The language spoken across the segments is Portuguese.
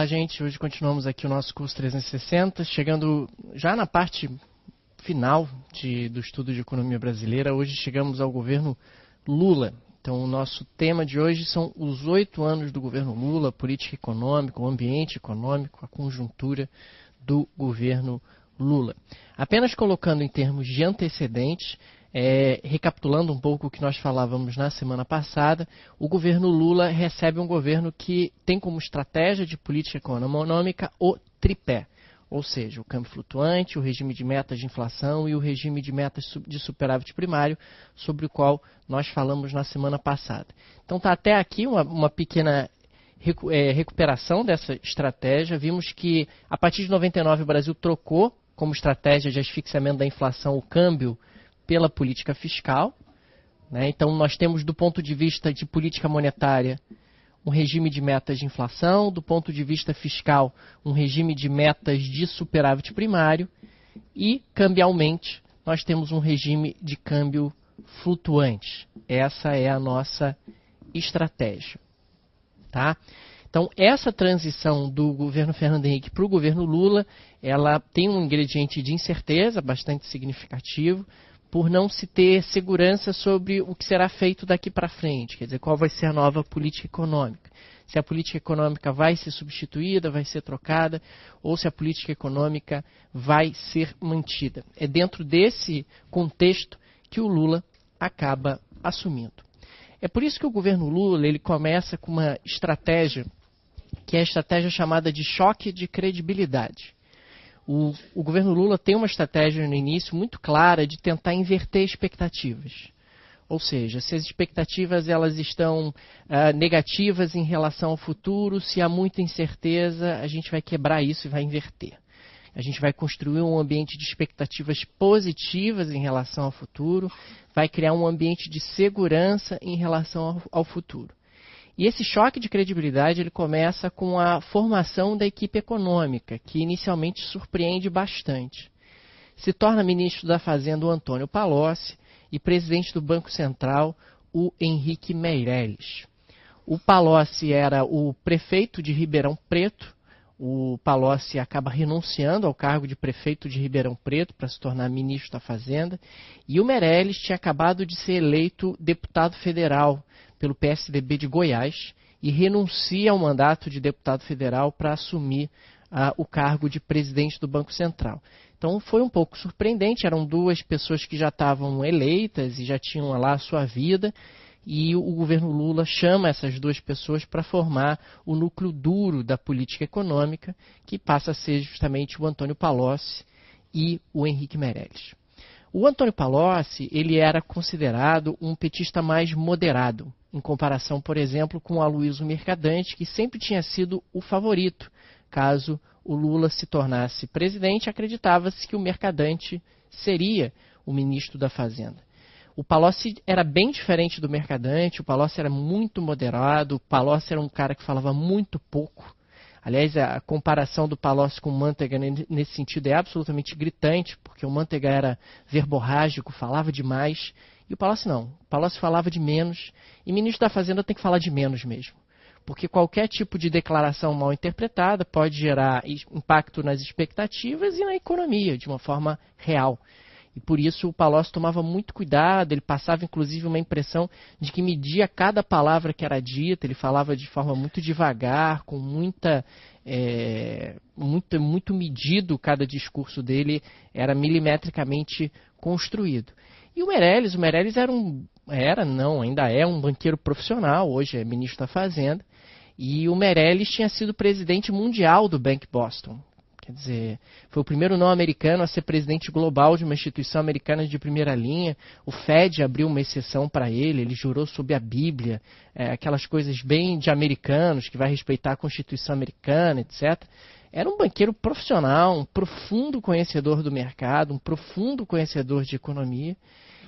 Olá, gente. Hoje continuamos aqui o nosso curso 360, chegando já na parte final do estudo de economia brasileira. Hoje chegamos ao governo Lula. Então, o nosso tema de hoje são os 8 anos do governo Lula, política econômica, o ambiente econômico, a conjuntura do governo Lula. Apenas colocando em termos de antecedentes, recapitulando um pouco o que nós falávamos na semana passada, o governo Lula recebe um governo que tem como estratégia de política econômica o tripé, ou seja, o câmbio flutuante, o regime de metas de inflação e o regime de metas de superávit primário, sobre o qual nós falamos na semana passada. Então está até aqui uma pequena recuperação dessa estratégia. Vimos que a partir de 99 o Brasil trocou como estratégia de asfixiamento da inflação o câmbio pela política fiscal, né? Então nós temos do ponto de vista de política monetária um regime de metas de inflação, do ponto de vista fiscal um regime de metas de superávit primário e cambialmente nós temos um regime de câmbio flutuante. Essa é a nossa estratégia, tá? Então, essa transição do governo Fernando Henrique para o governo Lula, ela tem um ingrediente de incerteza bastante significativo, por não se ter segurança sobre o que será feito daqui para frente, quer dizer, qual vai ser a nova política econômica. Se a política econômica vai ser substituída, vai ser trocada, ou se a política econômica vai ser mantida. É dentro desse contexto que o Lula acaba assumindo. É por isso que o governo Lula ele começa com uma estratégia, que é a estratégia chamada de choque de credibilidade. O governo Lula tem uma estratégia no início muito clara de tentar inverter expectativas. Ou seja, se as expectativas elas estão negativas em relação ao futuro, se há muita incerteza, a gente vai quebrar isso e vai inverter. A gente vai construir um ambiente de expectativas positivas em relação ao futuro, vai criar um ambiente de segurança em relação ao futuro. E esse choque de credibilidade ele começa com a formação da equipe econômica, que inicialmente surpreende bastante. Se torna ministro da Fazenda o Antônio Palocci e presidente do Banco Central o Henrique Meirelles. O Palocci era o prefeito de Ribeirão Preto. O Palocci acaba renunciando ao cargo de prefeito de Ribeirão Preto para se tornar ministro da Fazenda. E o Meirelles tinha acabado de ser eleito deputado federal pelo PSDB de Goiás e renuncia ao mandato de deputado federal para assumir o cargo de presidente do Banco Central. Então foi um pouco surpreendente, eram duas pessoas que já estavam eleitas e já tinham lá a sua vida, e o governo Lula chama essas duas pessoas para formar o núcleo duro da política econômica, que passa a ser justamente o Antônio Palocci e o Henrique Meirelles. O Antônio Palocci ele era considerado um petista mais moderado, em comparação, por exemplo, com o Aloysio Mercadante, que sempre tinha sido o favorito. Caso o Lula se tornasse presidente, acreditava-se que o Mercadante seria o ministro da Fazenda. O Palocci era bem diferente do Mercadante, o Palocci era muito moderado, o Palocci era um cara que falava muito pouco. Aliás, a comparação do Palocci com o Manteiga nesse sentido é absolutamente gritante, porque o Manteiga era verborrágico, falava demais, e o Palocci não. O Palocci falava de menos, e ministro da Fazenda tem que falar de menos mesmo. Porque qualquer tipo de declaração mal interpretada pode gerar impacto nas expectativas e na economia, de uma forma real. E por isso o Palocci tomava muito cuidado, ele passava inclusive uma impressão de que media cada palavra que era dita, ele falava de forma muito devagar, com muito medido cada discurso dele, era milimetricamente construído. E o Meirelles ainda é um banqueiro profissional, hoje é ministro da Fazenda, e o Meirelles tinha sido presidente mundial do Bank Boston. Quer dizer, foi o primeiro não americano a ser presidente global de uma instituição americana de primeira linha. O Fed abriu uma exceção para ele, ele jurou sob a Bíblia, aquelas coisas bem de americanos, que vai respeitar a Constituição americana, etc. Era um banqueiro profissional, um profundo conhecedor do mercado, um profundo conhecedor de economia.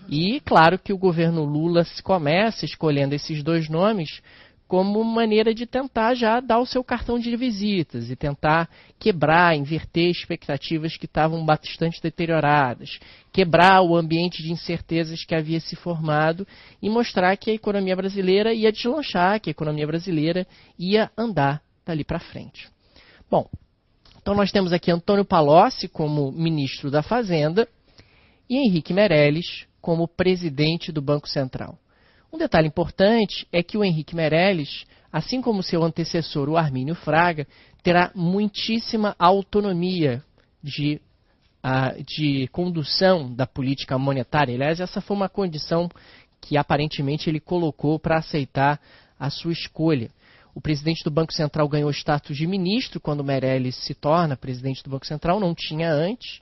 E claro que o governo Lula começa escolhendo esses dois nomes como maneira de tentar já dar o seu cartão de visitas e tentar quebrar, inverter expectativas que estavam bastante deterioradas, quebrar o ambiente de incertezas que havia se formado e mostrar que a economia brasileira ia deslanchar, que a economia brasileira ia andar dali para frente. Bom, então nós temos aqui Antônio Palocci como ministro da Fazenda e Henrique Meirelles como presidente do Banco Central. Um detalhe importante é que o Henrique Meirelles, assim como seu antecessor, o Armínio Fraga, terá muitíssima autonomia de condução da política monetária. Aliás, essa foi uma condição que aparentemente ele colocou para aceitar a sua escolha. O presidente do Banco Central ganhou status de ministro quando Meirelles se torna presidente do Banco Central, não tinha antes.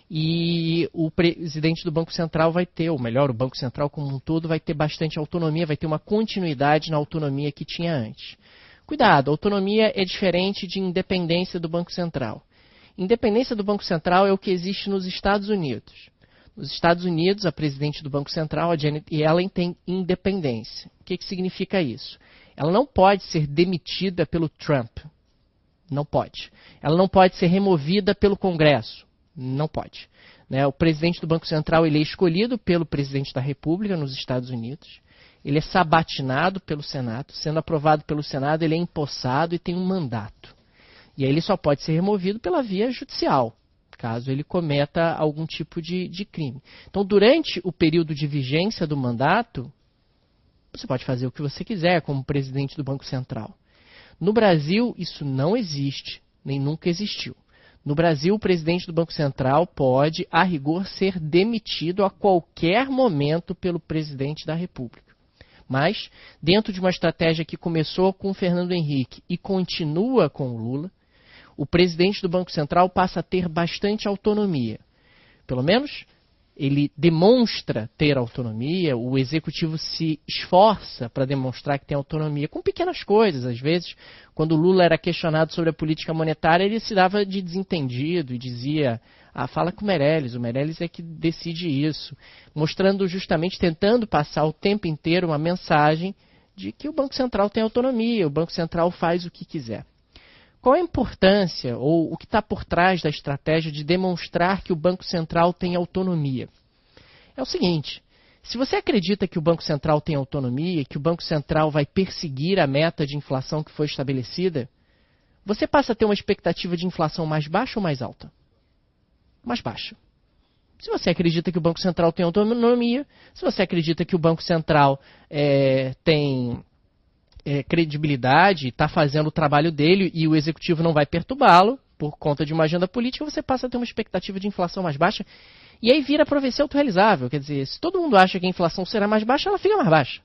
E o presidente do Banco Central vai ter, ou melhor, o Banco Central como um todo vai ter bastante autonomia, vai ter uma continuidade na autonomia que tinha antes. Cuidado, autonomia é diferente de independência do Banco Central. Independência do Banco Central é o que existe nos Estados Unidos. Nos Estados Unidos, a presidente do Banco Central, a Janet Yellen, tem independência. O que significa isso? Ela não pode ser demitida pelo Trump. Não pode. Ela não pode ser removida pelo Congresso. Não pode. O presidente do Banco Central ele é escolhido pelo presidente da República nos Estados Unidos. Ele é sabatinado pelo Senado. Sendo aprovado pelo Senado, ele é empossado e tem um mandato. E aí ele só pode ser removido pela via judicial, caso ele cometa algum tipo de crime. Então, durante o período de vigência do mandato, você pode fazer o que você quiser como presidente do Banco Central. No Brasil, isso não existe, nem nunca existiu. No Brasil, o presidente do Banco Central pode, a rigor, ser demitido a qualquer momento pelo presidente da República. Mas, dentro de uma estratégia que começou com o Fernando Henrique e continua com o Lula, o presidente do Banco Central passa a ter bastante autonomia. Pelo menos, ele demonstra ter autonomia, o executivo se esforça para demonstrar que tem autonomia, com pequenas coisas. Às vezes, quando o Lula era questionado sobre a política monetária, ele se dava de desentendido e dizia, fala com o Meirelles é que decide isso. Mostrando justamente, tentando passar o tempo inteiro uma mensagem de que o Banco Central tem autonomia, o Banco Central faz o que quiser. Qual a importância ou o que está por trás da estratégia de demonstrar que o Banco Central tem autonomia? É o seguinte, se você acredita que o Banco Central tem autonomia, que o Banco Central vai perseguir a meta de inflação que foi estabelecida, você passa a ter uma expectativa de inflação mais baixa ou mais alta? Mais baixa. Se você acredita que o Banco Central tem autonomia, se você acredita que o Banco Central tem credibilidade, está fazendo o trabalho dele e o executivo não vai perturbá-lo por conta de uma agenda política, você passa a ter uma expectativa de inflação mais baixa e aí vira para ser autorrealizável. Quer dizer, se todo mundo acha que a inflação será mais baixa, ela fica mais baixa.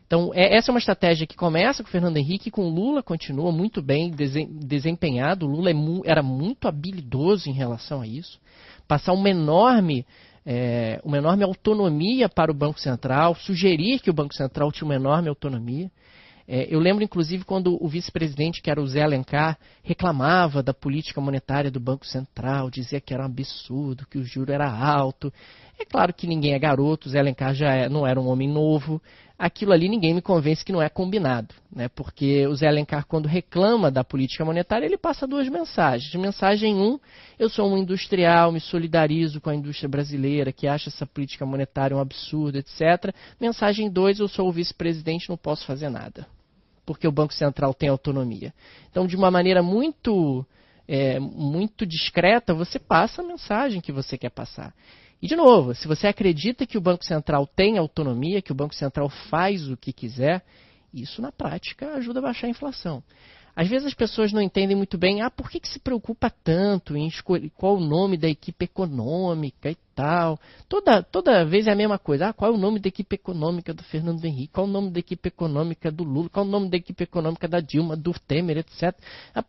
Então, essa é uma estratégia que começa com o Fernando Henrique e com o Lula continua muito bem desempenhado. O Lula era muito habilidoso em relação a isso. Passar uma enorme autonomia para o Banco Central, sugerir que o Banco Central tinha uma enorme autonomia. Eu lembro, inclusive, quando o vice-presidente, que era o Zé Alencar, reclamava da política monetária do Banco Central, dizia que era um absurdo, que o juro era alto. É claro que ninguém é garoto, o Zé Alencar não era um homem novo. Aquilo ali ninguém me convence que não é combinado, né? Porque o Zé Alencar, quando reclama da política monetária, ele passa duas mensagens. Mensagem 1, eu sou um industrial, me solidarizo com a indústria brasileira, que acha essa política monetária um absurdo, etc. Mensagem 2, eu sou o vice-presidente, não posso fazer nada, porque o Banco Central tem autonomia. Então, de uma maneira muito discreta, você passa a mensagem que você quer passar. E, de novo, se você acredita que o Banco Central tem autonomia, que o Banco Central faz o que quiser, isso, na prática, ajuda a baixar a inflação. Às vezes as pessoas não entendem muito bem, por que se preocupa tanto em escolher qual o nome da equipe econômica e tal. Toda vez é a mesma coisa. Qual é o nome da equipe econômica do Fernando Henrique? Qual é o nome da equipe econômica do Lula? Qual é o nome da equipe econômica da Dilma, do Temer, etc.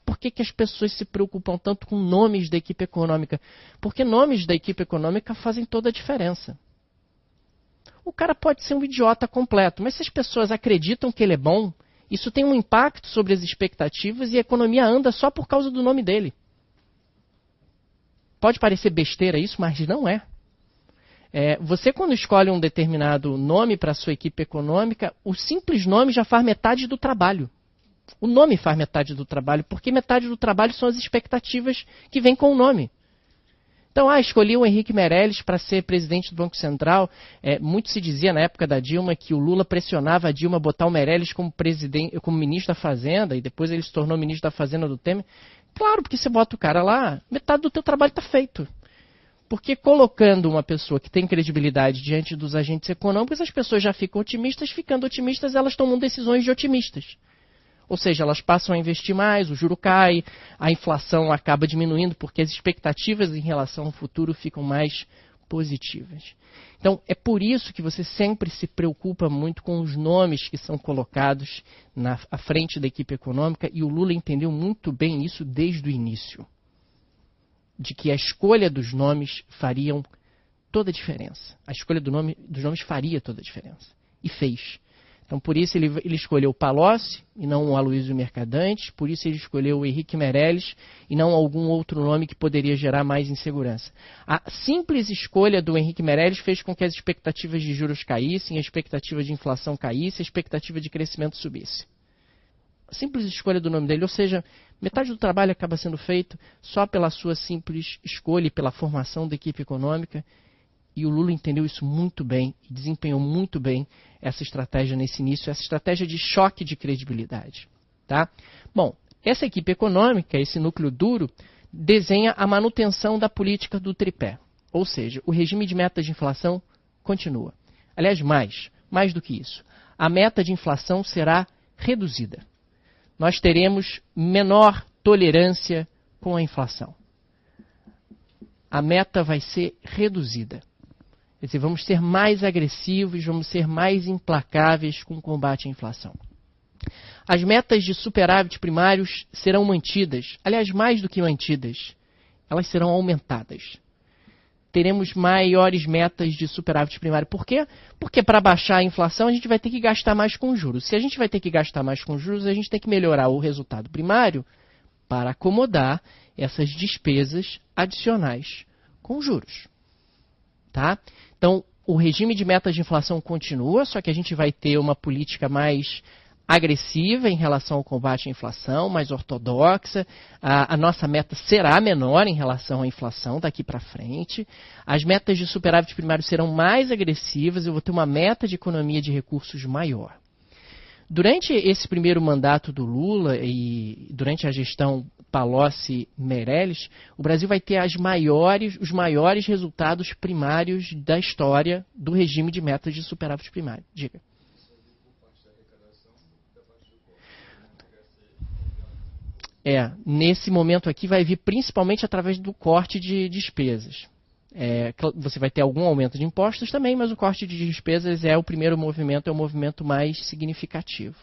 Por que as pessoas se preocupam tanto com nomes da equipe econômica? Porque nomes da equipe econômica fazem toda a diferença. O cara pode ser um idiota completo, mas se as pessoas acreditam que ele é bom, isso tem um impacto sobre as expectativas e a economia anda só por causa do nome dele. Pode parecer besteira isso, mas não é. Você, quando escolhe um determinado nome para a sua equipe econômica, o simples nome já faz metade do trabalho. O nome faz metade do trabalho, porque metade do trabalho são as expectativas que vêm com o nome. Então, escolhi o Henrique Meirelles para ser presidente do Banco Central. Muito se dizia na época da Dilma que o Lula pressionava a Dilma a botar o Meirelles como ministro da Fazenda, e depois ele se tornou ministro da Fazenda do Temer. Claro, porque você bota o cara lá, metade do teu trabalho está feito. Porque colocando uma pessoa que tem credibilidade diante dos agentes econômicos, as pessoas já ficam otimistas, ficando otimistas, elas tomam decisões de otimistas. Ou seja, elas passam a investir mais, o juro cai, a inflação acaba diminuindo porque as expectativas em relação ao futuro ficam mais positivas. Então, é por isso que você sempre se preocupa muito com os nomes que são colocados à frente da equipe econômica, e o Lula entendeu muito bem isso desde o início, de que a escolha dos nomes fariam toda a diferença. A escolha dos nomes faria toda a diferença. E fez. Então, por isso ele escolheu o Palocci e não o Aloysio Mercadante, por isso ele escolheu o Henrique Meirelles e não algum outro nome que poderia gerar mais insegurança. A simples escolha do Henrique Meirelles fez com que as expectativas de juros caíssem, a expectativa de inflação caísse, a expectativa de crescimento subisse. A simples escolha do nome dele, ou seja, metade do trabalho acaba sendo feito só pela sua simples escolha e pela formação da equipe econômica. E o Lula entendeu isso muito bem e desempenhou muito bem essa estratégia nesse início, essa estratégia de choque de credibilidade. Tá? Bom, essa equipe econômica, esse núcleo duro, desenha a manutenção da política do tripé. Ou seja, o regime de metas de inflação continua. Aliás, mais do que isso. A meta de inflação será reduzida. Nós teremos menor tolerância com a inflação. A meta vai ser reduzida. Quer dizer, vamos ser mais agressivos, vamos ser mais implacáveis com o combate à inflação. As metas de superávit primários serão mantidas. Aliás, mais do que mantidas, elas serão aumentadas. Teremos maiores metas de superávit primário. Por quê? Porque para baixar a inflação a gente vai ter que gastar mais com juros. Se a gente vai ter que gastar mais com juros, a gente tem que melhorar o resultado primário para acomodar essas despesas adicionais com juros. Tá? Então, o regime de metas de inflação continua, só que a gente vai ter uma política mais agressiva em relação ao combate à inflação, mais ortodoxa. A nossa meta será menor em relação à inflação daqui para frente. As metas de superávit primário serão mais agressivas, eu vou ter uma meta de economia de recursos maior. Durante esse primeiro mandato do Lula e durante a gestão Palocci-Meirelles, o Brasil vai ter os maiores resultados primários da história do regime de metas de superávit primário. Diga. Nesse momento aqui vai vir principalmente através do corte de despesas. Você vai ter algum aumento de impostos também, mas o corte de despesas é o primeiro movimento, é o movimento mais significativo.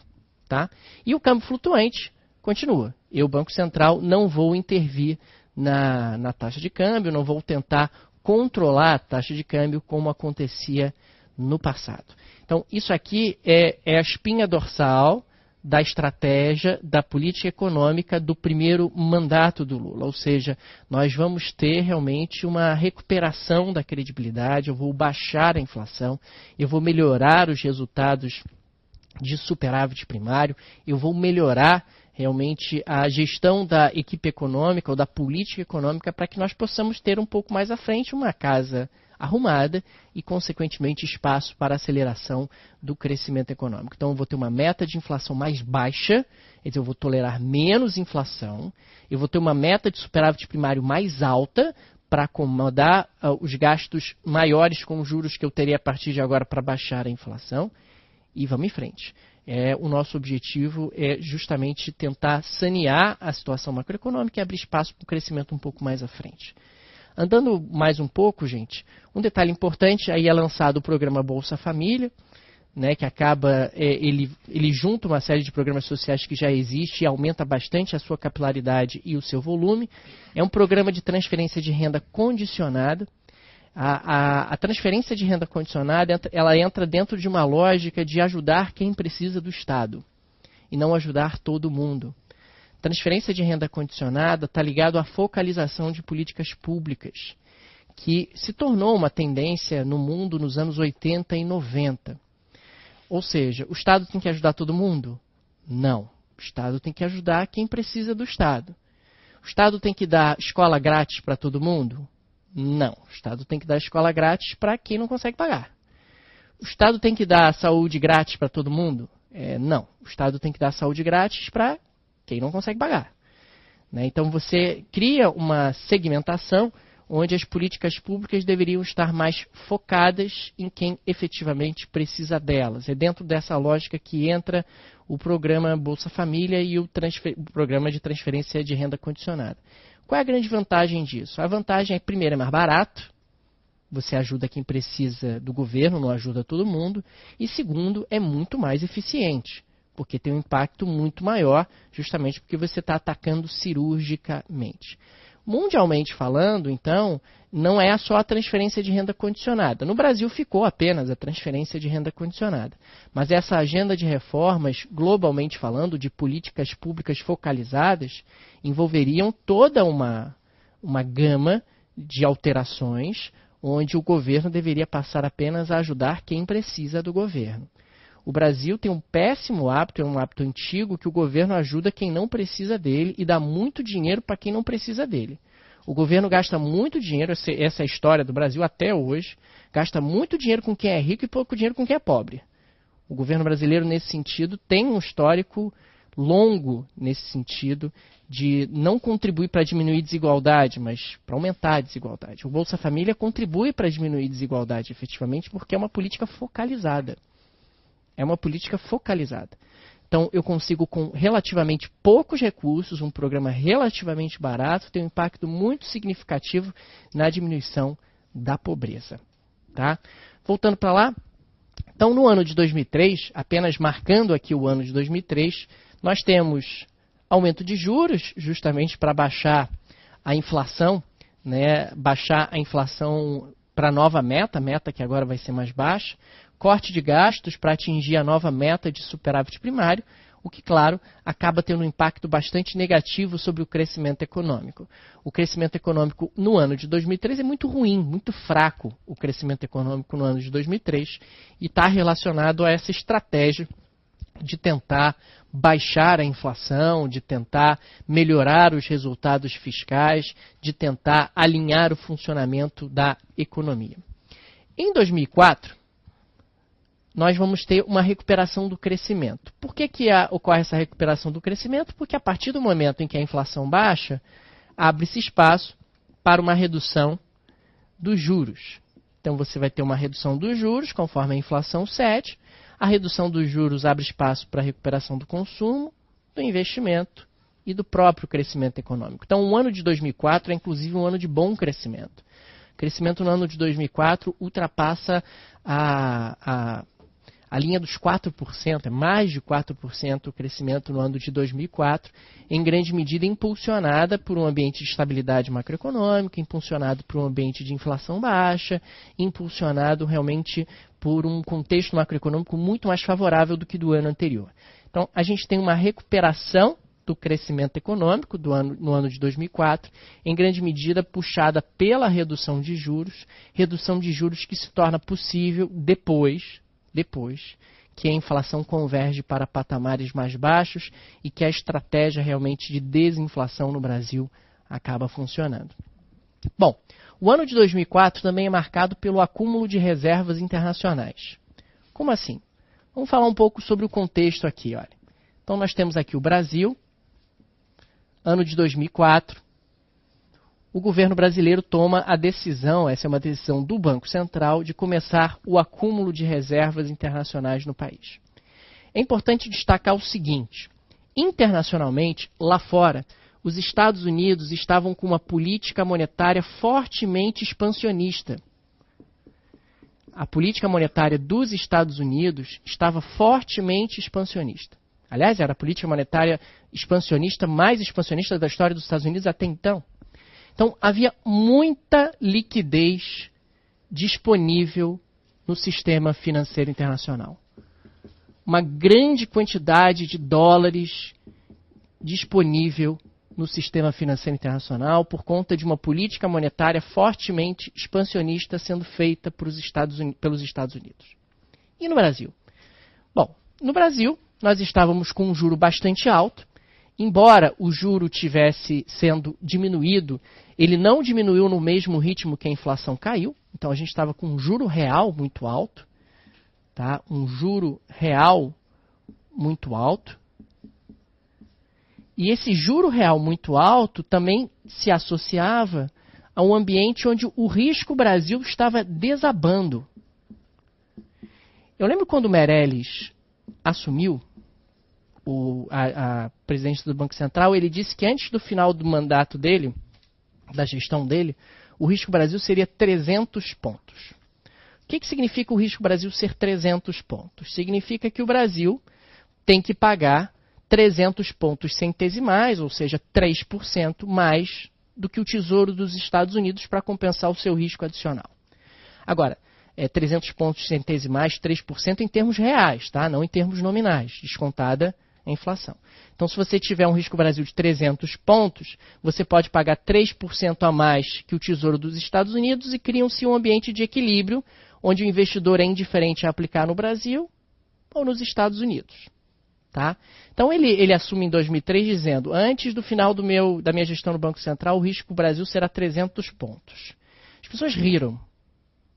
Tá? E o câmbio flutuante continua. Eu, Banco Central, não vou intervir na taxa de câmbio, não vou tentar controlar a taxa de câmbio como acontecia no passado. Então, isso aqui é a espinha dorsal da estratégia da política econômica do primeiro mandato do Lula. Ou seja, nós vamos ter realmente uma recuperação da credibilidade, eu vou baixar a inflação, eu vou melhorar os resultados de superávit primário, eu vou melhorar realmente a gestão da equipe econômica ou da política econômica para que nós possamos ter um pouco mais à frente uma casa arrumada e, consequentemente, espaço para aceleração do crescimento econômico. Então, eu vou ter uma meta de inflação mais baixa, quer dizer, eu vou tolerar menos inflação, eu vou ter uma meta de superávit primário mais alta para acomodar os gastos maiores com os juros que eu teria a partir de agora para baixar a inflação, e vamos em frente. O nosso objetivo é justamente tentar sanear a situação macroeconômica e abrir espaço para um crescimento um pouco mais à frente. Andando mais um pouco, gente, um detalhe importante, aí é lançado o programa Bolsa Família, né, que acaba, ele junta uma série de programas sociais que já existe e aumenta bastante a sua capilaridade e o seu volume. É um programa de transferência de renda condicionada. A transferência de renda condicionada, ela entra dentro de uma lógica de ajudar quem precisa do Estado e não ajudar todo mundo. Transferência de renda condicionada está ligado à focalização de políticas públicas, que se tornou uma tendência no mundo nos anos 80 e 90. Ou seja, o Estado tem que ajudar todo mundo? Não. O Estado tem que ajudar quem precisa do Estado. O Estado tem que dar escola grátis para todo mundo? Não. O Estado tem que dar escola grátis para quem não consegue pagar. O Estado tem que dar saúde grátis para todo mundo? Não. O Estado tem que dar saúde grátis para quem não consegue pagar. Né? Então você cria uma segmentação onde as políticas públicas deveriam estar mais focadas em quem efetivamente precisa delas. É dentro dessa lógica que entra o programa Bolsa Família e o programa de transferência de renda condicionada. Qual é a grande vantagem disso? A vantagem é, primeiro, é mais barato. Você ajuda quem precisa do governo, não ajuda todo mundo. E segundo, é muito mais eficiente, porque tem um impacto muito maior, justamente porque você está atacando cirurgicamente. Mundialmente falando, então, não é só a transferência de renda condicionada. No Brasil ficou apenas a transferência de renda condicionada. Mas essa agenda de reformas, globalmente falando, de políticas públicas focalizadas, envolveriam toda uma gama de alterações, onde o governo deveria passar apenas a ajudar quem precisa do governo. O Brasil tem um péssimo hábito, é um hábito antigo, que o governo ajuda quem não precisa dele e dá muito dinheiro para quem não precisa dele. O governo gasta muito dinheiro, essa é a história do Brasil até hoje, gasta muito dinheiro com quem é rico e pouco dinheiro com quem é pobre. O governo brasileiro, nesse sentido, tem um histórico longo, nesse sentido, de não contribuir para diminuir desigualdade, mas para aumentar a desigualdade. O Bolsa Família contribui para diminuir desigualdade, efetivamente, porque é uma política focalizada. É uma política focalizada. Então, eu consigo, com relativamente poucos recursos, um programa relativamente barato, ter um impacto muito significativo na diminuição da pobreza. Tá? Voltando para lá, então, no ano de 2003, apenas marcando aqui o ano de 2003, nós temos aumento de juros, justamente para baixar a inflação, né? Baixar a inflação para a nova meta que agora vai ser mais baixa, corte de gastos para atingir a nova meta de superávit primário, o que, claro, acaba tendo um impacto bastante negativo sobre o crescimento econômico. O crescimento econômico no ano de 2003 é muito ruim, muito fraco o crescimento econômico no ano de 2003 e está relacionado a essa estratégia de tentar baixar a inflação, de tentar melhorar os resultados fiscais, de tentar alinhar o funcionamento da economia. Em 2004, nós vamos ter uma recuperação do crescimento. Por que ocorre essa recuperação do crescimento? Porque a partir do momento em que a inflação baixa, abre-se espaço para uma redução dos juros. Então você vai ter uma redução dos juros conforme a inflação cede. A redução dos juros abre espaço para a recuperação do consumo, do investimento e do próprio crescimento econômico. Então o ano de 2004 é inclusive um ano de bom crescimento. O crescimento no ano de 2004 ultrapassa a linha dos 4%, é mais de 4% o crescimento no ano de 2004, em grande medida impulsionada por um ambiente de estabilidade macroeconômica, impulsionado por um ambiente de inflação baixa, impulsionado realmente por um contexto macroeconômico muito mais favorável do que do ano anterior. Então, a gente tem uma recuperação do crescimento econômico no ano de 2004, em grande medida puxada pela redução de juros que se torna possível depois que a inflação converge para patamares mais baixos e que a estratégia realmente de desinflação no Brasil acaba funcionando. Bom, o ano de 2004 também é marcado pelo acúmulo de reservas internacionais. Como assim? Vamos falar um pouco sobre o contexto aqui. Olha. Então nós temos aqui o Brasil, ano de 2004. O governo brasileiro toma a decisão, essa é uma decisão do Banco Central, de começar o acúmulo de reservas internacionais no país. É importante destacar o seguinte, internacionalmente, lá fora, os Estados Unidos estavam com uma política monetária fortemente expansionista. A política monetária dos Estados Unidos estava fortemente expansionista. Aliás, era a política monetária expansionista, mais expansionista da história dos Estados Unidos até então. Então, havia muita liquidez disponível no sistema financeiro internacional. Uma grande quantidade de dólares disponível no sistema financeiro internacional por conta de uma política monetária fortemente expansionista sendo feita pelos Estados Unidos. E no Brasil? Bom, no Brasil, nós estávamos com um juro bastante alto embora o juro tivesse sendo diminuído, ele não diminuiu no mesmo ritmo que a inflação caiu. Então a gente estava com um juro real muito alto, tá? Um juro real muito alto. E esse juro real muito alto também se associava a um ambiente onde o risco Brasil estava desabando. Eu lembro quando o Meirelles assumiu a presidência do Banco Central, ele disse que antes do final do mandato dele, da gestão dele, o risco Brasil seria 300 pontos. O que significa o risco Brasil ser 300 pontos? Significa que o Brasil tem que pagar 300 pontos centesimais, ou seja, 3% mais do que o Tesouro dos Estados Unidos para compensar o seu risco adicional. Agora, 300 pontos centesimais, 3% em termos reais, tá? Não em termos nominais, descontada a inflação. Então, se você tiver um risco Brasil de 300 pontos, você pode pagar 3% a mais que o Tesouro dos Estados Unidos e cria-se um ambiente de equilíbrio, onde o investidor é indiferente a aplicar no Brasil ou nos Estados Unidos. Tá? Então, ele assume em 2003 dizendo, antes do final da minha gestão no Banco Central, o risco Brasil será 300 pontos. As pessoas riram.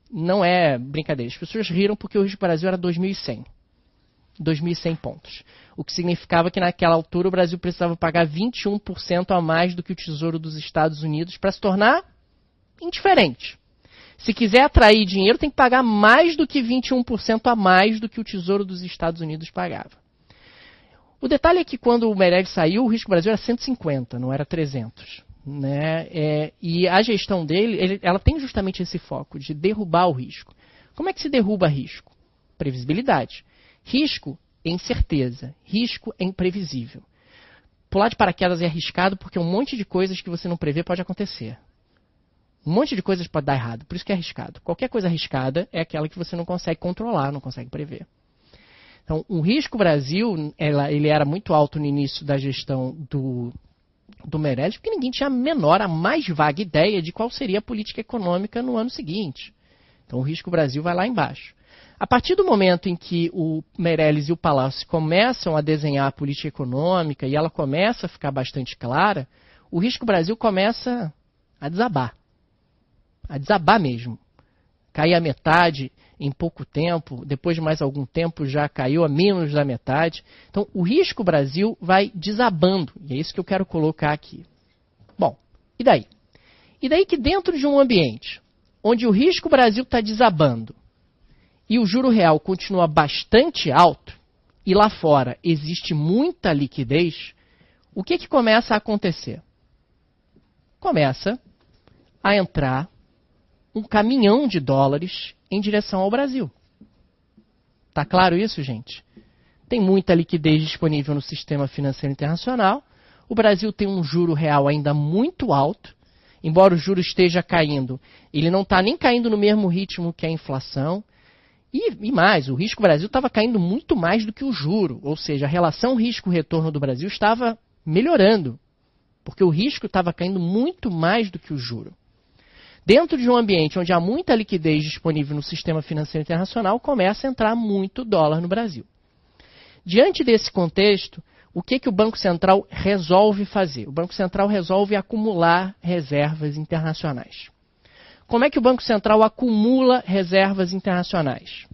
Não é brincadeira. As pessoas riram porque o risco Brasil era 2.100. 2.100 pontos. O que significava que naquela altura o Brasil precisava pagar 21% a mais do que o Tesouro dos Estados Unidos para se tornar indiferente. Se quiser atrair dinheiro, tem que pagar mais do que 21% a mais do que o Tesouro dos Estados Unidos pagava. O detalhe é que quando o Meirelles saiu, o risco Brasil era 150, não era 300. Né? E a gestão dele, ela tem justamente esse foco de derrubar o risco. Como é que se derruba risco? Previsibilidade. Risco é incerteza. Risco é imprevisível. Pular de paraquedas é arriscado porque um monte de coisas que você não prevê pode acontecer. Um monte de coisas pode dar errado, por isso que é arriscado. Qualquer coisa arriscada é aquela que você não consegue controlar, não consegue prever. Então, o risco Brasil, ele era muito alto no início da gestão do Meirelles, porque ninguém tinha a mais vaga ideia de qual seria a política econômica no ano seguinte. Então, o risco Brasil vai lá embaixo. A partir do momento em que o Meirelles e o Palácio começam a desenhar a política econômica e ela começa a ficar bastante clara, o risco Brasil começa a desabar. A desabar mesmo. Cair a metade em pouco tempo, depois de mais algum tempo já caiu a menos da metade. Então, o risco Brasil vai desabando, e é isso que eu quero colocar aqui. Bom, e daí? E daí que dentro de um ambiente onde o risco Brasil está desabando e o juro real continua bastante alto, e lá fora existe muita liquidez, o que começa a acontecer? Começa a entrar um caminhão de dólares em direção ao Brasil. Tá claro isso, gente? Tem muita liquidez disponível no sistema financeiro internacional. O Brasil tem um juro real ainda muito alto. Embora o juro esteja caindo, ele não está nem caindo no mesmo ritmo que a inflação. E mais, o risco Brasil estava caindo muito mais do que o juro. Ou seja, a relação risco-retorno do Brasil estava melhorando. Porque o risco estava caindo muito mais do que o juro. Dentro de um ambiente onde há muita liquidez disponível no sistema financeiro internacional, começa a entrar muito dólar no Brasil. Diante desse contexto, o que o Banco Central resolve fazer? O Banco Central resolve acumular reservas internacionais. Como é que o Banco Central acumula reservas internacionais?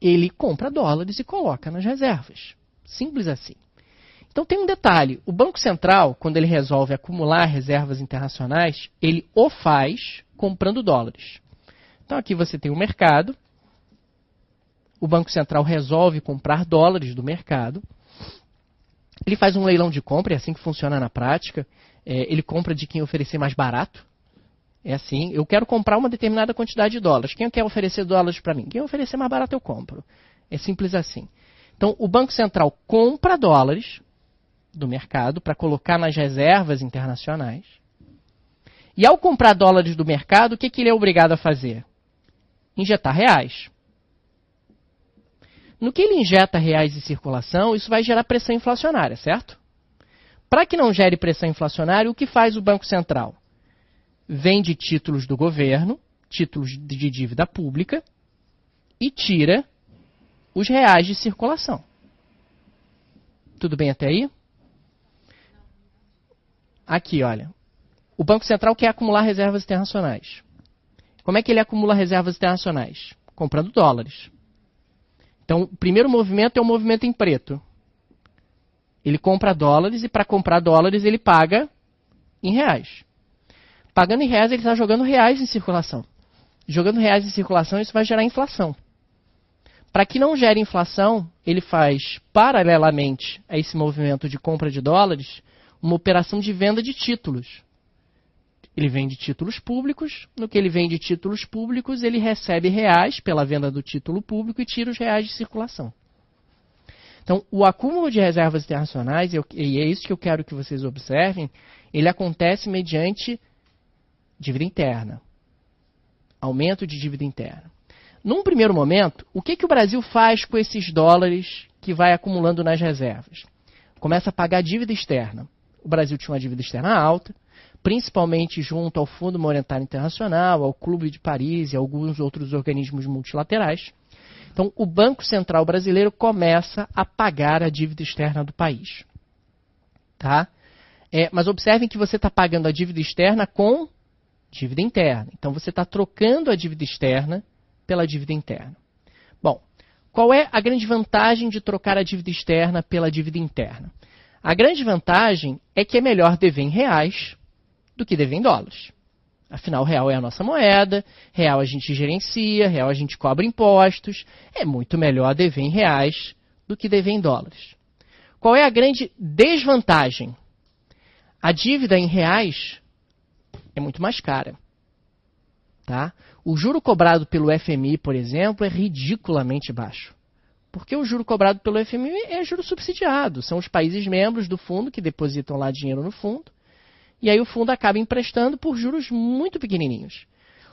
Ele compra dólares e coloca nas reservas. Simples assim. Então tem um detalhe, o Banco Central, quando ele resolve acumular reservas internacionais, ele o faz comprando dólares. Então aqui você tem o mercado, o Banco Central resolve comprar dólares do mercado, ele faz um leilão de compra, é assim que funciona na prática, ele compra de quem oferecer mais barato, é assim, eu quero comprar uma determinada quantidade de dólares, quem quer oferecer dólares para mim? Quem oferecer mais barato eu compro, é simples assim. Então o Banco Central compra dólares do mercado para colocar nas reservas internacionais. E ao comprar dólares do mercado, o que ele é obrigado a fazer? Injetar reais. No que ele injeta reais em circulação, isso vai gerar pressão inflacionária, certo? Para que não gere pressão inflacionária, o que faz o Banco Central? Vende títulos do governo, títulos de dívida pública, e tira os reais de circulação. Tudo bem até aí? aqui, olha. O Banco Central quer acumular reservas internacionais. Como é que ele acumula reservas internacionais? Comprando dólares. Então, o primeiro movimento é o movimento em preto. Ele compra dólares e para comprar dólares ele paga em reais. Pagando em reais, ele está jogando reais em circulação. Jogando reais em circulação, isso vai gerar inflação. Para que não gere inflação, ele faz, paralelamente a esse movimento de compra de dólares, uma operação de venda de títulos. Ele vende títulos públicos, no que ele vende títulos públicos, ele recebe reais pela venda do título público e tira os reais de circulação. Então, o acúmulo de reservas internacionais, e é isso que eu quero que vocês observem, ele acontece mediante dívida interna. Aumento de dívida interna. Num primeiro momento, o que o Brasil faz com esses dólares que vai acumulando nas reservas? Começa a pagar dívida externa. O Brasil tinha uma dívida externa alta, principalmente junto ao Fundo Monetário Internacional, ao Clube de Paris e a alguns outros organismos multilaterais. Então, o Banco Central brasileiro começa a pagar a dívida externa do país. Tá? Mas observem que você está pagando a dívida externa com dívida interna. Então, você está trocando a dívida externa pela dívida interna. Bom, qual é a grande vantagem de trocar a dívida externa pela dívida interna? A grande vantagem é que é melhor dever em reais do que dever em dólares. Afinal, o real é a nossa moeda, real a gente gerencia, real a gente cobra impostos. É muito melhor dever em reais do que dever em dólares. Qual é a grande desvantagem? A dívida em reais é muito mais cara. Tá? O juro cobrado pelo FMI, por exemplo, é ridiculamente baixo. Porque o juro cobrado pelo FMI é juro subsidiado. São os países membros do fundo que depositam lá dinheiro no fundo. E aí o fundo acaba emprestando por juros muito pequenininhos.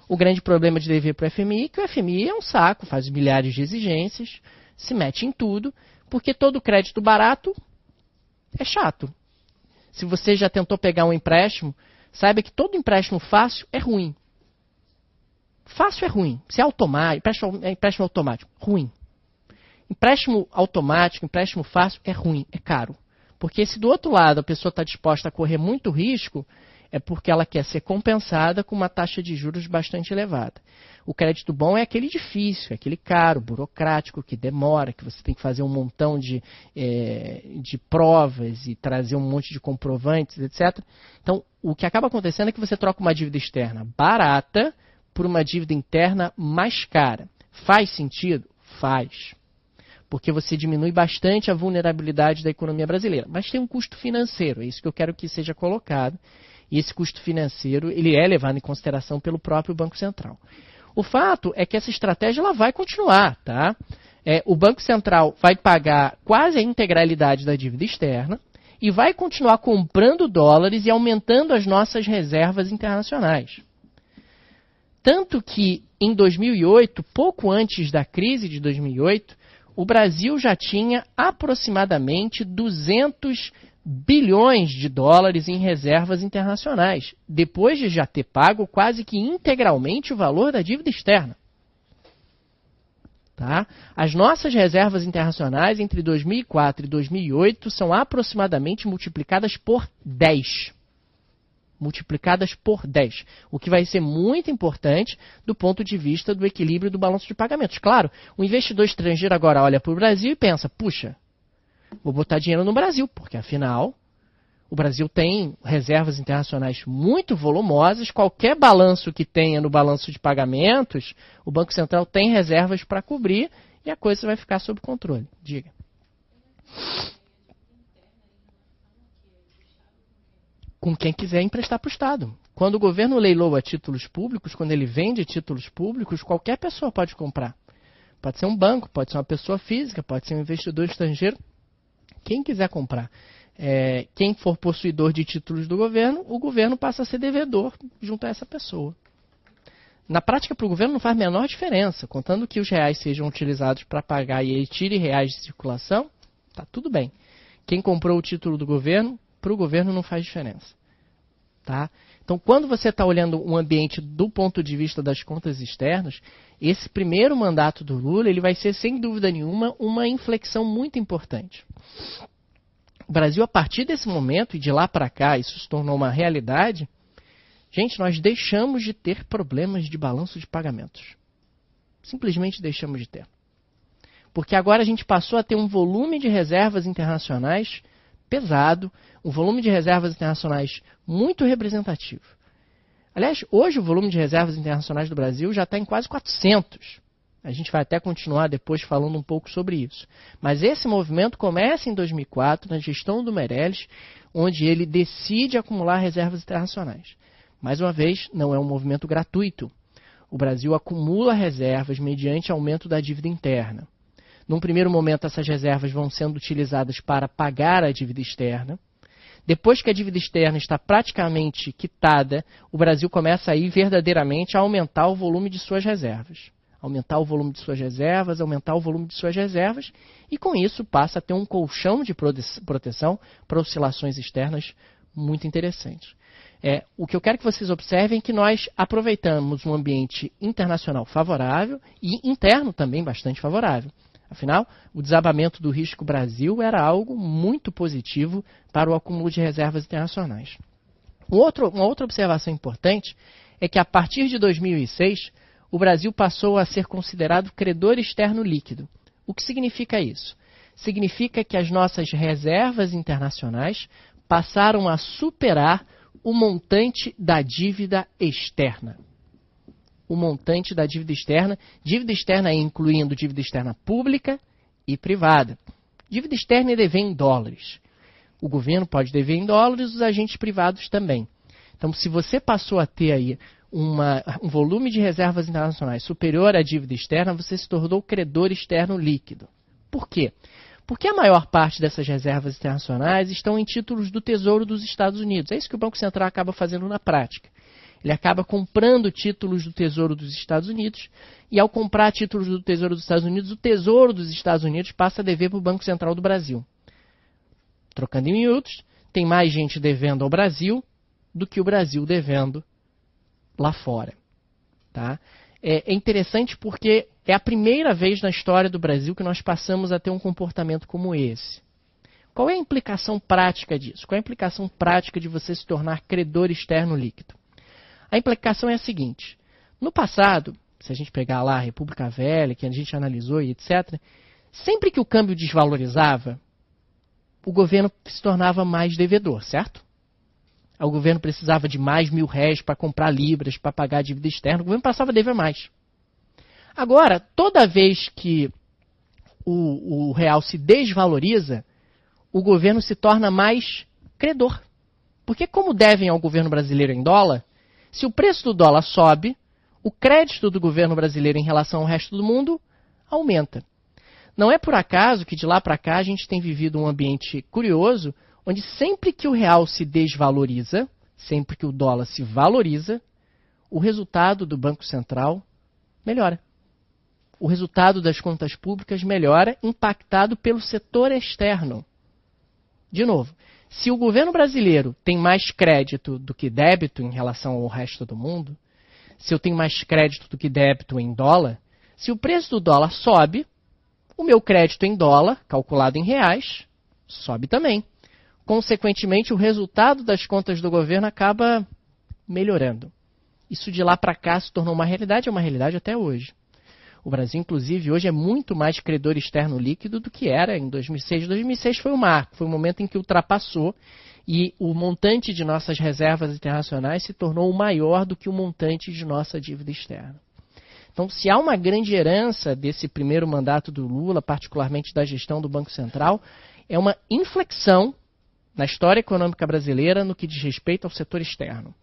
O grande problema de dever para o FMI é que o FMI é um saco, faz milhares de exigências, se mete em tudo, porque todo crédito barato é chato. Se você já tentou pegar um empréstimo, saiba que todo empréstimo fácil é ruim. Fácil é ruim. Se é automático, empréstimo automático, ruim. Empréstimo automático, empréstimo fácil é ruim, é caro. Porque se do outro lado a pessoa está disposta a correr muito risco, é porque ela quer ser compensada com uma taxa de juros bastante elevada. O crédito bom é aquele difícil, é aquele caro, burocrático, que demora, que você tem que fazer um montão de provas e trazer um monte de comprovantes, etc. Então, o que acaba acontecendo é que você troca uma dívida externa barata por uma dívida interna mais cara. Faz sentido? Faz. Porque você diminui bastante a vulnerabilidade da economia brasileira. Mas tem um custo financeiro, é isso que eu quero que seja colocado. E esse custo financeiro ele é levado em consideração pelo próprio Banco Central. O fato é que essa estratégia ela vai continuar. Tá? O Banco Central vai pagar quase a integralidade da dívida externa e vai continuar comprando dólares e aumentando as nossas reservas internacionais. Tanto que, em 2008, pouco antes da crise de 2008, o Brasil já tinha aproximadamente 200 bilhões de dólares em reservas internacionais, depois de já ter pago quase que integralmente o valor da dívida externa. Tá? As nossas reservas internacionais entre 2004 e 2008 são aproximadamente multiplicadas por 10. Multiplicadas por 10, o que vai ser muito importante do ponto de vista do equilíbrio do balanço de pagamentos. Claro, o investidor estrangeiro agora olha para o Brasil e pensa, puxa, vou botar dinheiro no Brasil, porque afinal o Brasil tem reservas internacionais muito volumosas, qualquer balanço que tenha no balanço de pagamentos, o Banco Central tem reservas para cobrir e a coisa vai ficar sob controle. Diga. Com quem quiser emprestar para o Estado. Quando o governo leiloa títulos públicos, quando ele vende títulos públicos, qualquer pessoa pode comprar. Pode ser um banco, pode ser uma pessoa física, pode ser um investidor estrangeiro. Quem quiser comprar. Quem for possuidor de títulos do governo, o governo passa a ser devedor junto a essa pessoa. Na prática, para o governo não faz a menor diferença. Contando que os reais sejam utilizados para pagar e ele tire reais de circulação, está tudo bem. Quem comprou o título do governo, para o governo não faz diferença. Tá? Então, quando você está olhando um ambiente do ponto de vista das contas externas, esse primeiro mandato do Lula ele vai ser, sem dúvida nenhuma, uma inflexão muito importante. O Brasil, a partir desse momento, e de lá para cá, isso se tornou uma realidade, gente, nós deixamos de ter problemas de balanço de pagamentos. Simplesmente deixamos de ter. Porque agora a gente passou a ter um volume de reservas internacionais pesado, um volume de reservas internacionais muito representativo. Aliás, hoje o volume de reservas internacionais do Brasil já está em quase 400. A gente vai até continuar depois falando um pouco sobre isso. Mas esse movimento começa em 2004, na gestão do Meirelles, onde ele decide acumular reservas internacionais. Mais uma vez, não é um movimento gratuito. O Brasil acumula reservas mediante aumento da dívida interna. Num primeiro momento, essas reservas vão sendo utilizadas para pagar a dívida externa. Depois que a dívida externa está praticamente quitada, o Brasil começa aí verdadeiramente a aumentar o volume de suas reservas. Aumentar o volume de suas reservas, aumentar o volume de suas reservas, e com isso passa a ter um colchão de proteção para oscilações externas muito interessantes. O que eu quero que vocês observem é que nós aproveitamos um ambiente internacional favorável e interno também bastante favorável. Afinal, o desabamento do risco Brasil era algo muito positivo para o acúmulo de reservas internacionais. Uma outra observação importante é que a partir de 2006, o Brasil passou a ser considerado credor externo líquido. O que significa isso? Significa que as nossas reservas internacionais passaram a superar o montante da dívida externa. O montante da dívida externa incluindo dívida externa pública e privada. Dívida externa é dever em dólares. O governo pode dever em dólares, os agentes privados também. Então, se você passou a ter aí um volume de reservas internacionais superior à dívida externa, você se tornou credor externo líquido. Por quê? Porque a maior parte dessas reservas internacionais estão em títulos do Tesouro dos Estados Unidos. É isso que o Banco Central acaba fazendo na prática. Ele acaba comprando títulos do Tesouro dos Estados Unidos, e ao comprar títulos do Tesouro dos Estados Unidos, o Tesouro dos Estados Unidos passa a dever para o Banco Central do Brasil. Trocando em miúdos, tem mais gente devendo ao Brasil do que o Brasil devendo lá fora. Tá? É interessante porque é a primeira vez na história do Brasil que nós passamos a ter um comportamento como esse. Qual é a implicação prática disso? Qual é a implicação prática de você se tornar credor externo líquido? A implicação é a seguinte: no passado, se a gente pegar lá a República Velha, que a gente analisou e etc., sempre que o câmbio desvalorizava, o governo se tornava mais devedor, certo? O governo precisava de mais R$1.000 para comprar libras, para pagar a dívida externa, o governo passava a dever mais. Agora, toda vez que o real se desvaloriza, o governo se torna mais credor. Porque como devem ao governo brasileiro em dólar, se o preço do dólar sobe, o crédito do governo brasileiro em relação ao resto do mundo aumenta. Não é por acaso que de lá para cá a gente tem vivido um ambiente curioso, onde sempre que o real se desvaloriza, sempre que o dólar se valoriza, o resultado do Banco Central melhora. O resultado das contas públicas melhora, impactado pelo setor externo. De novo, se o governo brasileiro tem mais crédito do que débito em relação ao resto do mundo, se eu tenho mais crédito do que débito em dólar, se o preço do dólar sobe, o meu crédito em dólar, calculado em reais, sobe também. Consequentemente, o resultado das contas do governo acaba melhorando. Isso de lá para cá se tornou uma realidade, é uma realidade até hoje. O Brasil, inclusive, hoje é muito mais credor externo líquido do que era em 2006. 2006 foi o marco, foi o momento em que ultrapassou e o montante de nossas reservas internacionais se tornou maior do que o montante de nossa dívida externa. Então, se há uma grande herança desse primeiro mandato do Lula, particularmente da gestão do Banco Central, é uma inflexão na história econômica brasileira no que diz respeito ao setor externo.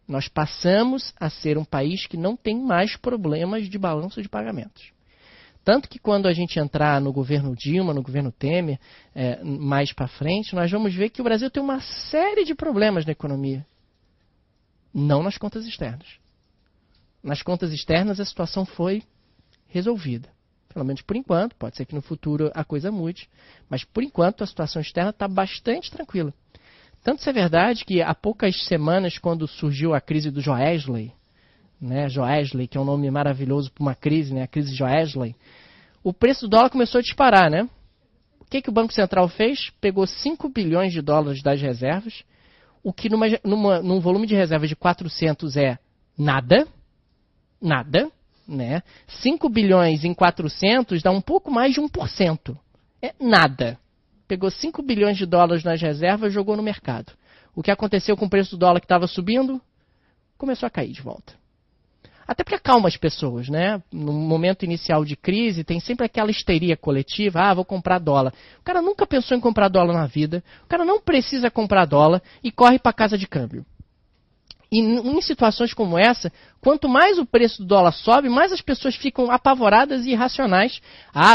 Nós passamos a ser um país que não tem mais problemas de balanço de pagamentos. Tanto que quando a gente entrar no governo Dilma, no governo Temer, mais para frente, nós vamos ver que o Brasil tem uma série de problemas na economia. Não nas contas externas. Nas contas externas a situação foi resolvida. Pelo menos por enquanto, pode ser que no futuro a coisa mude, mas por enquanto a situação externa está bastante tranquila. Tanto isso é verdade que há poucas semanas, quando surgiu a crise do Joesley, né, Joesley, que é um nome maravilhoso para uma crise, né, a crise de Joesley, o preço do dólar começou a disparar, né? O que o Banco Central fez? Pegou 5 bilhões de dólares das reservas, o que num volume de reservas de 400 é nada, né? 5 bilhões em 400 dá um pouco mais de 1%. É nada. Pegou 5 bilhões de dólares nas reservas e jogou no mercado. O que aconteceu com o preço do dólar que estava subindo? Começou a cair de volta. Até porque acalma as pessoas, né? No momento inicial de crise, tem sempre aquela histeria coletiva. Vou comprar dólar. O cara nunca pensou em comprar dólar na vida. O cara não precisa comprar dólar e corre para a casa de câmbio. E em situações como essa, quanto mais o preço do dólar sobe, mais as pessoas ficam apavoradas e irracionais.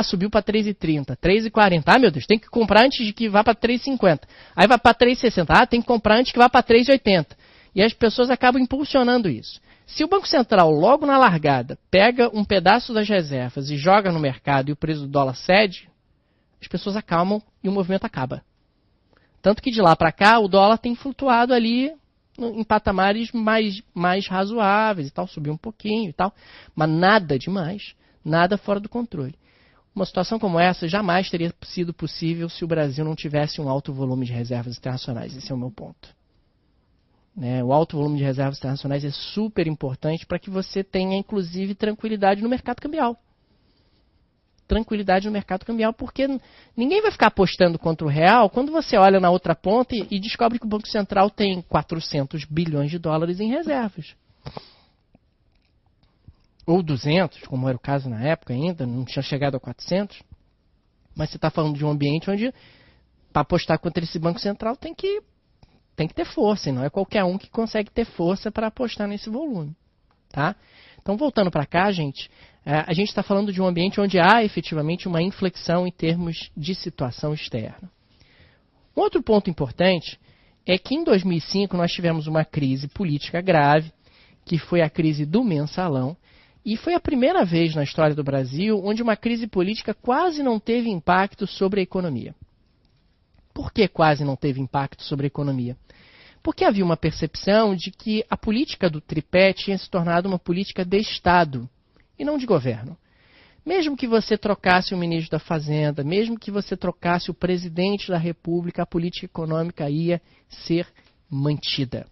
Subiu para 3,30, 3,40. Meu Deus, tem que comprar antes de que vá para 3,50. Aí vai para 3,60. Tem que comprar antes que vá para 3,80. E as pessoas acabam impulsionando isso. Se o Banco Central, logo na largada, pega um pedaço das reservas e joga no mercado e o preço do dólar cede, as pessoas acalmam e o movimento acaba. Tanto que de lá para cá, o dólar tem flutuado ali em patamares mais razoáveis e tal, subiu um pouquinho e tal, mas nada demais, nada fora do controle. Uma situação como essa jamais teria sido possível se o Brasil não tivesse um alto volume de reservas internacionais. Esse é o meu ponto. O alto volume de reservas internacionais é super importante para que você tenha, inclusive, tranquilidade no mercado cambial. Tranquilidade no mercado cambial, porque ninguém vai ficar apostando contra o real quando você olha na outra ponta e descobre que o Banco Central tem 400 bilhões de dólares em reservas. Ou 200, como era o caso na época ainda, não tinha chegado a 400. Mas você está falando de um ambiente onde, para apostar contra esse Banco Central, tem que ter força, e não é qualquer um que consegue ter força para apostar nesse volume. Tá? Então, voltando para cá, gente, a gente está falando de um ambiente onde há efetivamente uma inflexão em termos de situação externa. Um outro ponto importante é que em 2005 nós tivemos uma crise política grave, que foi a crise do mensalão, e foi a primeira vez na história do Brasil onde uma crise política quase não teve impacto sobre a economia. Por que quase não teve impacto sobre a economia? Porque havia uma percepção de que a política do tripé tinha se tornado uma política de Estado e não de governo. Mesmo que você trocasse o ministro da Fazenda, mesmo que você trocasse o presidente da República, a política econômica ia ser mantida.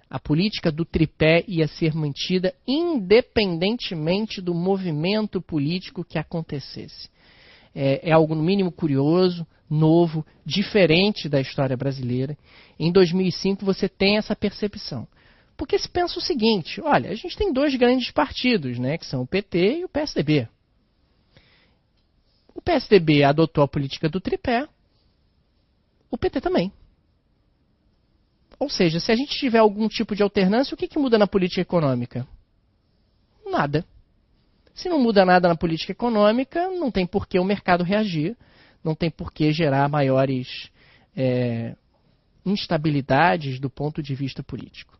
A política do tripé ia ser mantida independentemente do movimento político que acontecesse. É algo, no mínimo, curioso, novo, diferente da história brasileira. Em 2005 você tem essa percepção. Porque se pensa o seguinte, olha, a gente tem dois grandes partidos, né, que são o PT e o PSDB. O PSDB adotou a política do tripé, o PT também. Ou seja, se a gente tiver algum tipo de alternância, o que muda na política econômica? Nada. Se não muda nada na política econômica, não tem por que o mercado reagir, não tem por que gerar maiores instabilidades do ponto de vista político.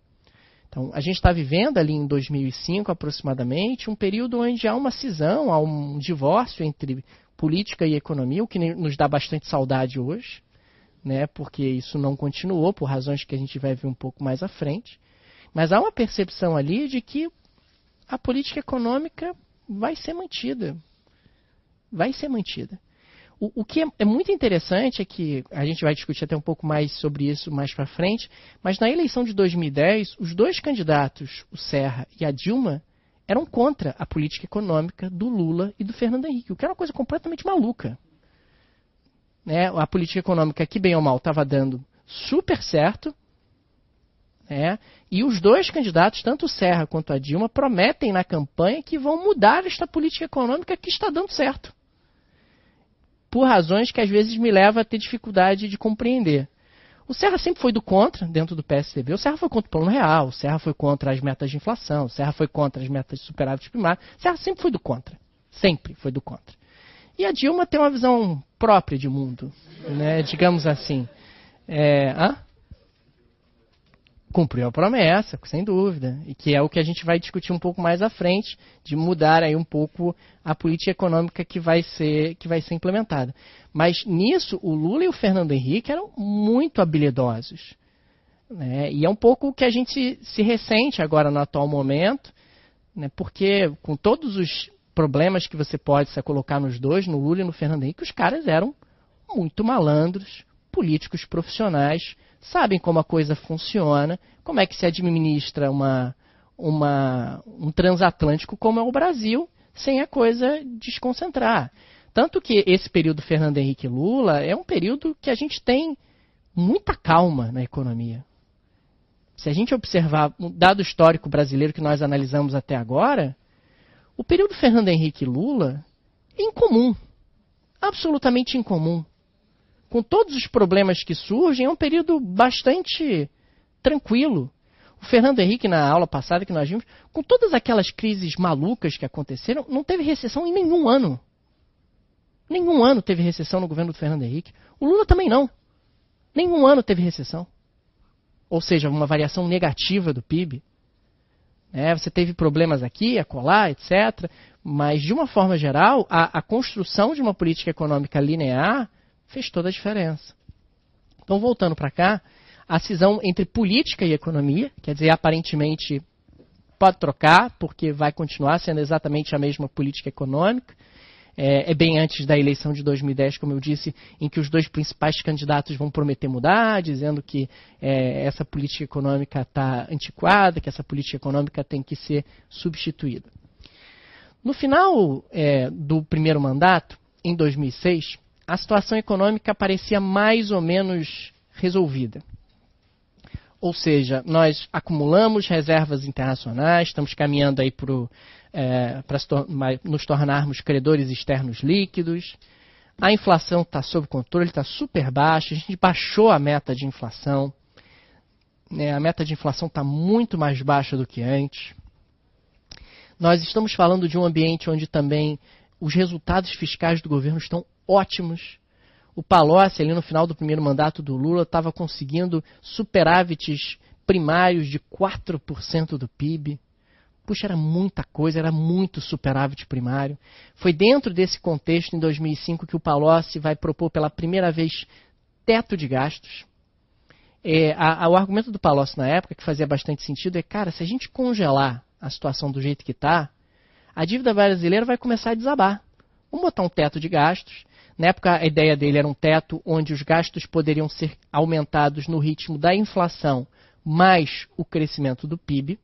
Então, a gente está vivendo ali em 2005, aproximadamente, um período onde há uma cisão, há um divórcio entre política e economia, o que nos dá bastante saudade hoje, né, porque isso não continuou, por razões que a gente vai ver um pouco mais à frente. Mas há uma percepção ali de que a política econômica vai ser mantida. Vai ser mantida. O que é muito interessante é que, a gente vai discutir até um pouco mais sobre isso mais para frente, mas na eleição de 2010, os dois candidatos, o Serra e a Dilma, eram contra a política econômica do Lula e do Fernando Henrique, o que era uma coisa completamente maluca. A política econômica, que bem ou mal, estava dando super certo, e os dois candidatos, tanto o Serra quanto a Dilma, prometem na campanha que vão mudar esta política econômica que está dando certo. Por razões que às vezes me levam a ter dificuldade de compreender. O Serra sempre foi do contra, dentro do PSDB. O Serra foi contra o Plano Real, o Serra foi contra as metas de inflação, o Serra foi contra as metas de superávit primário. O Serra sempre foi do contra. Sempre foi do contra. E a Dilma tem uma visão própria de mundo, né, digamos assim. Cumpriu a promessa, sem dúvida, e que é o que a gente vai discutir um pouco mais à frente, de mudar aí um pouco a política econômica que vai ser implementada. Mas nisso, o Lula e o Fernando Henrique eram muito habilidosos. Né? E é um pouco o que a gente se ressente agora no atual momento, né? Porque com todos os problemas que você pode se colocar nos dois, no Lula e no Fernando Henrique, os caras eram muito malandros, políticos profissionais, sabem como a coisa funciona, como é que se administra um transatlântico como é o Brasil, sem a coisa desconcentrar. Tanto que esse período Fernando Henrique Lula é um período que a gente tem muita calma na economia. Se a gente observar o dado histórico brasileiro que nós analisamos até agora, o período Fernando Henrique Lula é incomum, absolutamente incomum. Com todos os problemas que surgem, é um período bastante tranquilo. O Fernando Henrique, na aula passada que nós vimos, com todas aquelas crises malucas que aconteceram, não teve recessão em nenhum ano. Nenhum ano teve recessão no governo do Fernando Henrique. O Lula também não. Nenhum ano teve recessão. Ou seja, uma variação negativa do PIB. Você teve problemas aqui, acolá, etc. Mas, de uma forma geral, a construção de uma política econômica linear fez toda a diferença. Então, voltando para cá, a cisão entre política e economia, quer dizer, aparentemente pode trocar, porque vai continuar sendo exatamente a mesma política econômica. É bem antes da eleição de 2010, como eu disse, em que os dois principais candidatos vão prometer mudar, dizendo que essa política econômica está antiquada, que essa política econômica tem que ser substituída. No final do primeiro mandato, em 2006, a situação econômica parecia mais ou menos resolvida. Ou seja, nós acumulamos reservas internacionais, estamos caminhando aí para nos tornarmos credores externos líquidos. A inflação está sob controle, está super baixa. A gente baixou a meta de inflação. A meta de inflação está muito mais baixa do que antes. Nós estamos falando de um ambiente onde também os resultados fiscais do governo estão ótimos. O Palocci, ali no final do primeiro mandato do Lula, estava conseguindo superávites primários de 4% do PIB. Puxa, era muita coisa, era muito superávit primário. Foi dentro desse contexto, em 2005, que o Palocci vai propor pela primeira vez teto de gastos. O argumento do Palocci na época, que fazia bastante sentido, cara, se a gente congelar a situação do jeito que está, a dívida brasileira vai começar a desabar. Vamos botar um teto de gastos. Na época, a ideia dele era um teto onde os gastos poderiam ser aumentados no ritmo da inflação mais o crescimento do PIB.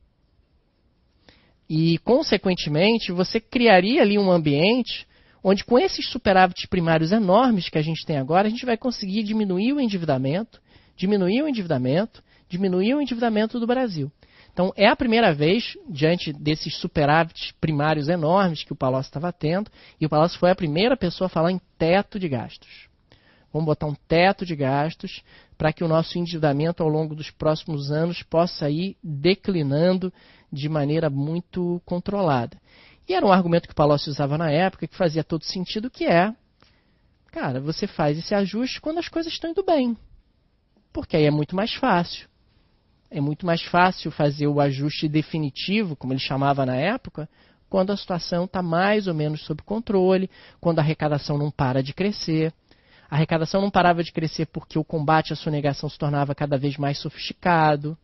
E, consequentemente, você criaria ali um ambiente onde, com esses superávites primários enormes que a gente tem agora, a gente vai conseguir diminuir o endividamento do Brasil. Então, é a primeira vez, diante desses superávites primários enormes que o Palocci estava tendo, e o Palocci foi a primeira pessoa a falar em teto de gastos. Vamos botar um teto de gastos para que o nosso endividamento ao longo dos próximos anos possa ir declinando de maneira muito controlada. E era um argumento que o Palocci usava na época, que fazia todo sentido, que cara, você faz esse ajuste quando as coisas estão indo bem. Porque aí é muito mais fácil. É muito mais fácil fazer o ajuste definitivo, como ele chamava na época, quando a situação está mais ou menos sob controle, quando a arrecadação não para de crescer. A arrecadação não parava de crescer porque o combate à sonegação se tornava cada vez mais sofisticado,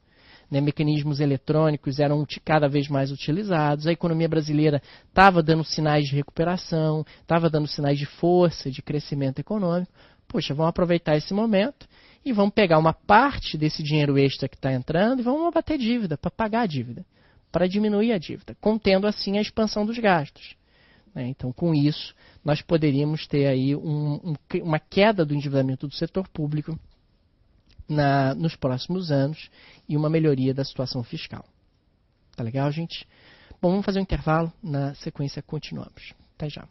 mecanismos eletrônicos eram cada vez mais utilizados, a economia brasileira estava dando sinais de recuperação, estava dando sinais de força, de crescimento econômico. Poxa, vamos aproveitar esse momento e vamos pegar uma parte desse dinheiro extra que está entrando e vamos abater dívida, para pagar a dívida, para diminuir a dívida, contendo assim a expansão dos gastos. Então, com isso, nós poderíamos ter aí uma queda do endividamento do setor público nos próximos anos e uma melhoria da situação fiscal. Tá legal, gente? Bom, vamos fazer um intervalo, na sequência continuamos. Até já.